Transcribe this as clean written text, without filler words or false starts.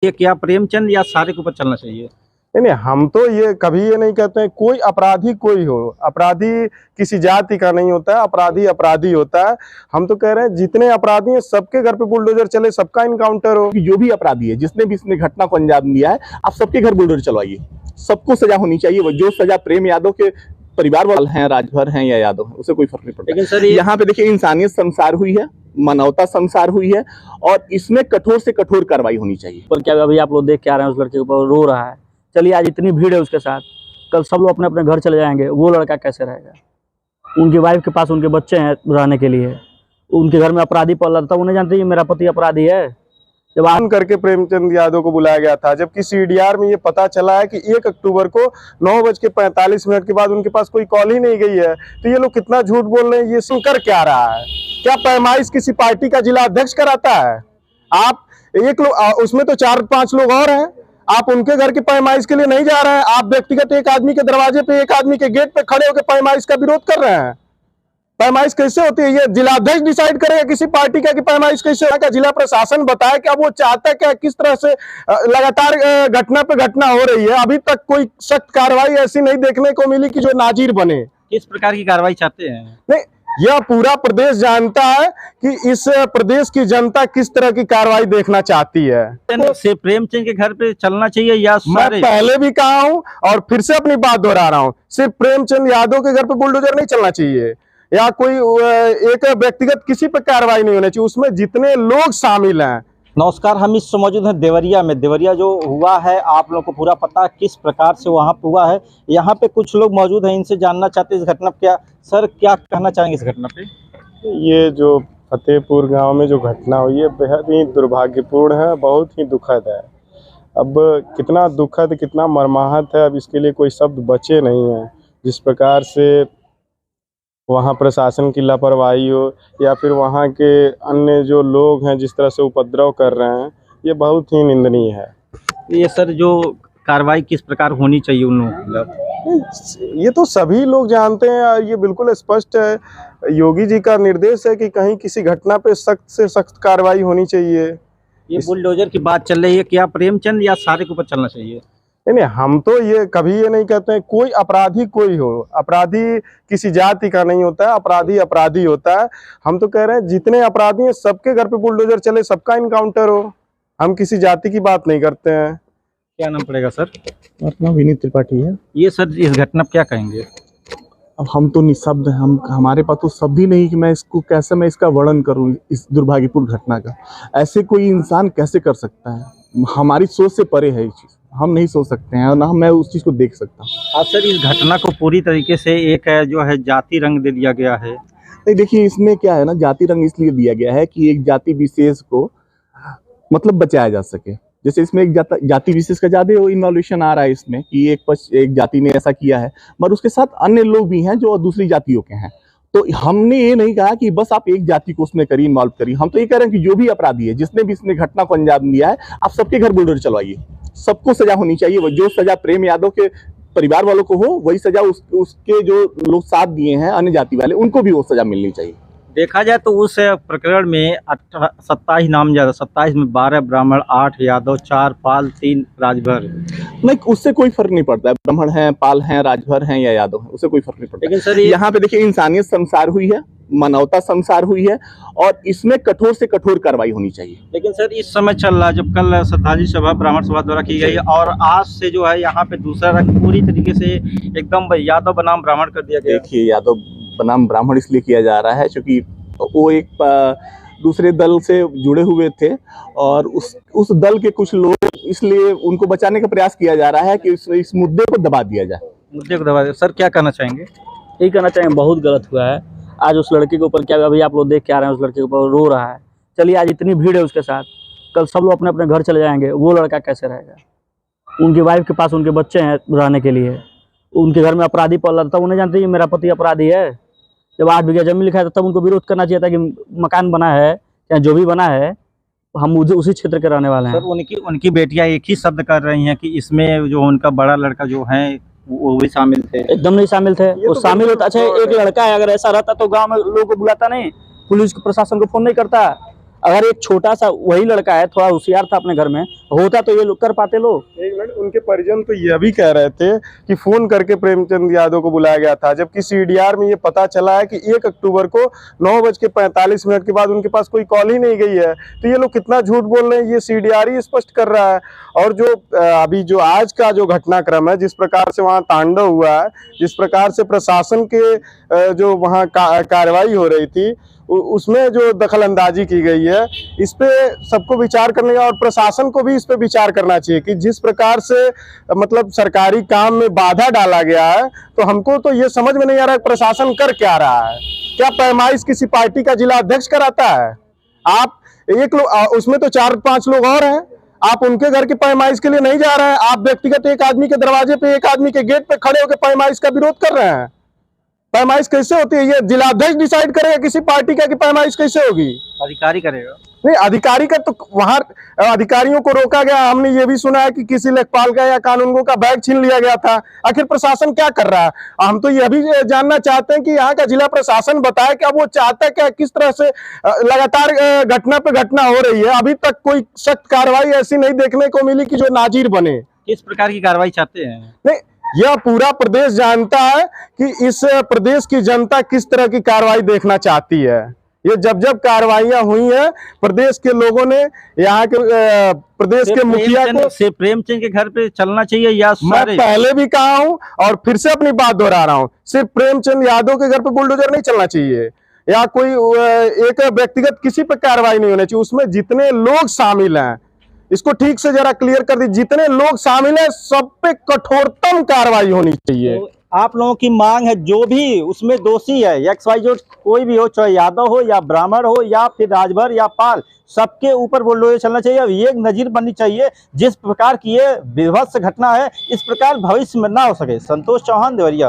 ये क्या प्रेमचंद या सारे के ऊपर चलना चाहिए? नहीं नहीं, हम तो ये कभी ये नहीं कहते हैं कोई अपराधी कोई हो, अपराधी किसी जाति का नहीं होता है, अपराधी अपराधी होता है। हम तो कह रहे हैं जितने अपराधी हैं सबके घर पे बुलडोजर चले, सबका इनकाउंटर हो। जो भी अपराधी है, जिसने भी इसने घटना को अंजाम दिया है, आप सबके घर बुलडोजर चलवाइए, सबको सजा होनी चाहिए। वो जो सजा प्रेम यादव के परिवार वाले हैं, राजभर हैं या यादव हैं, उसे कोई फर्क नहीं पड़ता। लेकिन सर यहाँ पे देखिए इंसानियत संसार हुई है, मानवता संसार हुई है और इसमें कठोर से कठोर कार्रवाई होनी चाहिए। पर क्या अभी आप लोग देख के आ रहे हैं, उस लड़के के ऊपर रो रहा है। चलिए आज इतनी भीड़ है उसके साथ, कल सब लोग अपने अपने घर चले जाएंगे, वो लड़का कैसे रहेगा? उनकी वाइफ के पास उनके बच्चे हैं रहने के लिए, उनके घर में अपराधी पल रहा था, उन्हें जानते हैं मेरा पति अपराधी है। जब आन करके प्रेमचंद यादव को बुलाया गया था, जबकि सीडीआर में ये पता चला है कि 1 अक्टूबर को 9:45 के बाद उनके पास कोई कॉल ही नहीं गई है। तो ये लोग कितना झूठ बोल रहे हैं, ये सुन कर क्या रहा है? क्या पैमाइश किसी पार्टी का जिला अध्यक्ष कराता है? आप एक लोग, उसमें तो 4-5 लोग और हैं, आप उनके घर की पैमाइश के लिए नहीं जा रहे हैं। आप व्यक्तिगत एक आदमी के दरवाजे पे, एक आदमी के गेट पे खड़े होकर पैमाइश का विरोध कर रहे हैं। पैमाइश कैसे होती है? ये जिलाध्यक्ष डिसाइड करेगा किसी पार्टी का कि पैमाइश कैसे होगा? जिला प्रशासन बताए क्या वो चाहता है, क्या किस तरह से लगातार घटना पे घटना हो रही है। अभी तक कोई सख्त कार्रवाई ऐसी नहीं देखने को मिली कि जो नाजीर बने। किस प्रकार की कार्रवाई चाहते हैं? नहीं, यह पूरा प्रदेश जानता है कि इस प्रदेश की जनता किस तरह की कार्रवाई देखना चाहती है। से प्रेमचंद के घर पे चलना चाहिए या मैं सारे? पहले भी कहा हूं और फिर से अपनी बात दोहरा रहा हूं, सिर्फ प्रेमचंद यादव के घर पे बुलडोजर नहीं चलना चाहिए या कोई एक व्यक्तिगत किसी पे कार्रवाई नहीं होनी चाहिए, उसमें जितने लोग शामिल हैं। नमस्कार, हम इस मौजूद हैं देवरिया में। देवरिया जो हुआ है आप लोगों को पूरा पता किस प्रकार से वहाँ पे हुआ है। यहाँ पे कुछ लोग मौजूद हैं, इनसे जानना चाहते हैं इस घटना क्या। सर क्या कहना चाहेंगे इस घटना पे? ये जो फतेहपुर गांव में जो घटना हुई है बेहद ही दुर्भाग्यपूर्ण है, बहुत ही दुखद है। अब कितना दुखद, कितना मर्माहत है, अब इसके लिए कोई शब्द बचे नहीं हैं। जिस प्रकार से वहाँ प्रशासन की लापरवाही हो या फिर वहाँ के अन्य जो लोग हैं जिस तरह से उपद्रव कर रहे हैं, ये बहुत ही निंदनीय है। ये सर जो कार्रवाई किस प्रकार होनी चाहिए उन लोगों को? ये तो सभी लोग जानते हैं और ये बिल्कुल स्पष्ट है। योगी जी का निर्देश है कि कहीं किसी घटना पे सख्त से सख्त कार्रवाई होनी चाहिए। ये बुलडोजर की बात चल रही है, क्या प्रेमचंद या सारे के ऊपर चलना चाहिए? नहीं, हम तो ये कभी ये नहीं कहते हैं कोई अपराधी कोई हो, अपराधी किसी जाति का नहीं होता है, अपराधी अपराधी होता है। हम तो कह रहे हैं जितने अपराधी हैं सबके घर पे बुलडोजर चले, सबका इनकाउंटर हो। हम किसी जाति की बात नहीं करते हैं। क्या नाम पड़ेगा सर? अपना विनीत त्रिपाठी है। ये सर इस घटना क्या कहेंगे? अब हम तो निःशब्द हैं, हमारे पास तो शब्द ही नहीं कि मैं इसको कैसे मैं इसका वर्णन करूं, इस दुर्भाग्यपूर्ण घटना का। ऐसे कोई इंसान कैसे कर सकता है? हमारी सोच से परे है ये चीज़, हम नहीं सोच सकते हैं और ना मैं उस चीज़ को देख सकता हूँ। आप सर इस घटना को पूरी तरीके से एक जो है जाति रंग दे दिया गया है। नहीं देखिए, इसमें क्या है ना, जाति रंग इसलिए दिया गया है कि एक जाति विशेष को मतलब बचाया जा सके। जैसे इसमें एक जाति विशेष का ज्यादा इन्वॉल्यूशन आ रहा है इसमें कि एक जाति ने ऐसा किया है, मगर उसके साथ अन्य लोग भी हैं जो दूसरी जातियों के हैं। तो हमने ये नहीं कहा कि बस आप एक जाति को उसमें करिए, इन्वॉल्व करिए। हम तो ये कह रहे हैं कि जो भी अपराधी है, जिसने भी इसने घटना को अंजाम दिया है, आप सबके घर बुलडोजर चलवाइए, सबको सजा होनी चाहिए। वो जो सजा प्रेम यादव के परिवार वालों को हो, वही सजा उसके जो लोग साथ दिए हैं अन्य जाति वाले, उनको भी वो सजा मिलनी चाहिए। देखा जाए तो उस प्रकरण में 27 नामजद, 27 में 12 ब्राह्मण, 8 यादव, 4 पाल, 3 राजभर। नहीं, उससे कोई फर्क नहीं पड़ता है, ब्राह्मण हैं, पाल हैं, राजभर हैं या यादव हैं, उससे कोई फर्क नहीं पड़ता। लेकिन सर यहाँ पे देखिए इंसानियत संसार हुई है, मानवता संसार हुई है और इसमें कठोर से कठोर कार्रवाई होनी चाहिए। लेकिन सर इस समय चल रहा है, जब कल श्रद्धांजलि सभा ब्राह्मण सभा द्वारा की गई और आज से जो है यहाँ पे दूसरा रंग पूरी तरीके से एकदम यादव बनाम ब्राह्मण कर दिया गया। देखिए, यादव बनाम ब्राह्मण इसलिए किया जा रहा है क्योंकि वो एक दूसरे दल से जुड़े हुए थे और उस दल के कुछ लोग, इसलिए उनको बचाने का प्रयास किया जा रहा है कि इस मुद्दे को दबा दिया जाए। मुद्दे को दबा दिया। सर क्या कहना चाहेंगे? यही कहना चाहेंगे, बहुत गलत हुआ है। आज उस लड़के के ऊपर क्या अभी आप लोग देख के आ रहे हैं, उस लड़के के ऊपर रो रहा है। चलिए आज इतनी भीड़ है उसके साथ, कल सब लोग अपने अपने घर चले जाएंगे, वो लड़का कैसे रहेगा? उनकी वाइफ के पास उनके बच्चे हैं रहने के लिए, उनके घर में अपराधी पल रहा था, उन्हें जानते हैं मेरा पति अपराधी है। जब 8 बीघा जमीन लिखा है तब उनको विरोध करना चाहिए था कि मकान बना है या जो भी बना है हम उसी क्षेत्र के रहने वाले हैं। सर उनकी बेटियां एक ही शब्द कर रही हैं कि इसमें जो उनका बड़ा लड़का जो है वो भी शामिल थे। एकदम नहीं शामिल थे, वो तो शामिल होता। अच्छा एक लड़का है, अगर ऐसा रहता तो गांव में लोगों को बुलाता नहीं, पुलिस प्रशासन को फोन नहीं करता। अगर एक छोटा सा वही लड़का है, थोड़ा होशियार था अपने घर में, होता तो ये लोग कर पाते लोग। एक मिनट, उनके परिजन तो यह भी कह रहे थे कि फोन करके प्रेमचंद यादव को बुलाया गया था, जबकि सीडीआर में ये पता चला है कि 1 अक्टूबर को 9:45 के बाद उनके पास कोई कॉल ही नहीं गई है। तो ये लोग कितना झूठ बोल रहे हैं, ये सीडीआर ही स्पष्ट कर रहा है। और जो अभी जो आज का जो घटनाक्रम है, जिस प्रकार से वहाँ तांडव हुआ है, जिस प्रकार से प्रशासन के जो वहाँ कार्रवाई हो रही थी, उसमें जो दखल अंदाजी की गई है, इस पे सबको विचार करने का और प्रशासन को भी इस पे विचार करना चाहिए कि जिस प्रकार से मतलब सरकारी काम में बाधा डाला गया है, तो हमको तो ये समझ में नहीं आ रहा है प्रशासन कर क्या रहा है। क्या पैमाइश किसी पार्टी का जिला अध्यक्ष कराता है? आप एक लोग, उसमें तो 4-5 लोग और हैं, आप उनके घर की पैमाइश के लिए नहीं जा रहे हैं। आप व्यक्तिगत एक आदमी के दरवाजे पे, एक आदमी के गेट पे खड़े होकर पैमाइश का विरोध कर रहे हैं। पैमाइश कैसे होती है? ये जिलाध्यक्ष डिसाइड करेगा किसी पार्टी का कि पैमाइश कैसे होगी? अधिकारी करेगा। नहीं, अधिकारी का तो वहां अधिकारियों को रोका गया। हमने ये भी सुना है कि किसी लेखपाल का या कानूनगो का बैग छीन लिया गया था। आखिर प्रशासन क्या कर रहा है? हम तो यह भी जानना चाहते हैं कि यहाँ का जिला प्रशासन बताए कि अब वो चाहता है क्या, किस तरह से लगातार घटना पे घटना हो रही है। अभी तक कोई सख्त कार्रवाई ऐसी नहीं देखने को मिली कि जो नाजीर बने। किस प्रकार की कार्रवाई चाहते हैं? नहीं, यह पूरा प्रदेश जानता है कि इस प्रदेश की जनता किस तरह की कार्रवाई देखना चाहती है। ये जब जब कार्रवाइयां हुई हैं, प्रदेश के लोगों ने, यहाँ के प्रदेश के मुखिया को से प्रेमचंद के घर पे चलना चाहिए या मैं सारे? पहले भी कहा हूं और फिर से अपनी बात दोहरा रहा हूं, सिर्फ प्रेमचंद यादव के घर पे बुलडोजर नहीं चलना चाहिए या कोई एक व्यक्तिगत किसी पे कार्रवाई नहीं होनी चाहिए। उसमें जितने लोग शामिल हैं, इसको ठीक से जरा क्लियर कर दी, जितने लोग शामिल हैं सब पे कठोरतम कार्रवाई होनी चाहिए। तो आप लोगों की मांग है जो भी उसमें दोषी है, XYZ कोई भी हो, चाहे यादव हो या ब्राह्मण हो या फिर राजभर या पाल, सबके ऊपर बुलडोजर चलना चाहिए। अब ये एक नजीर बननी चाहिए, जिस प्रकार की ये विभत्स घटना है इस प्रकार भविष्य में ना हो सके। संतोष चौहान, देवरिया।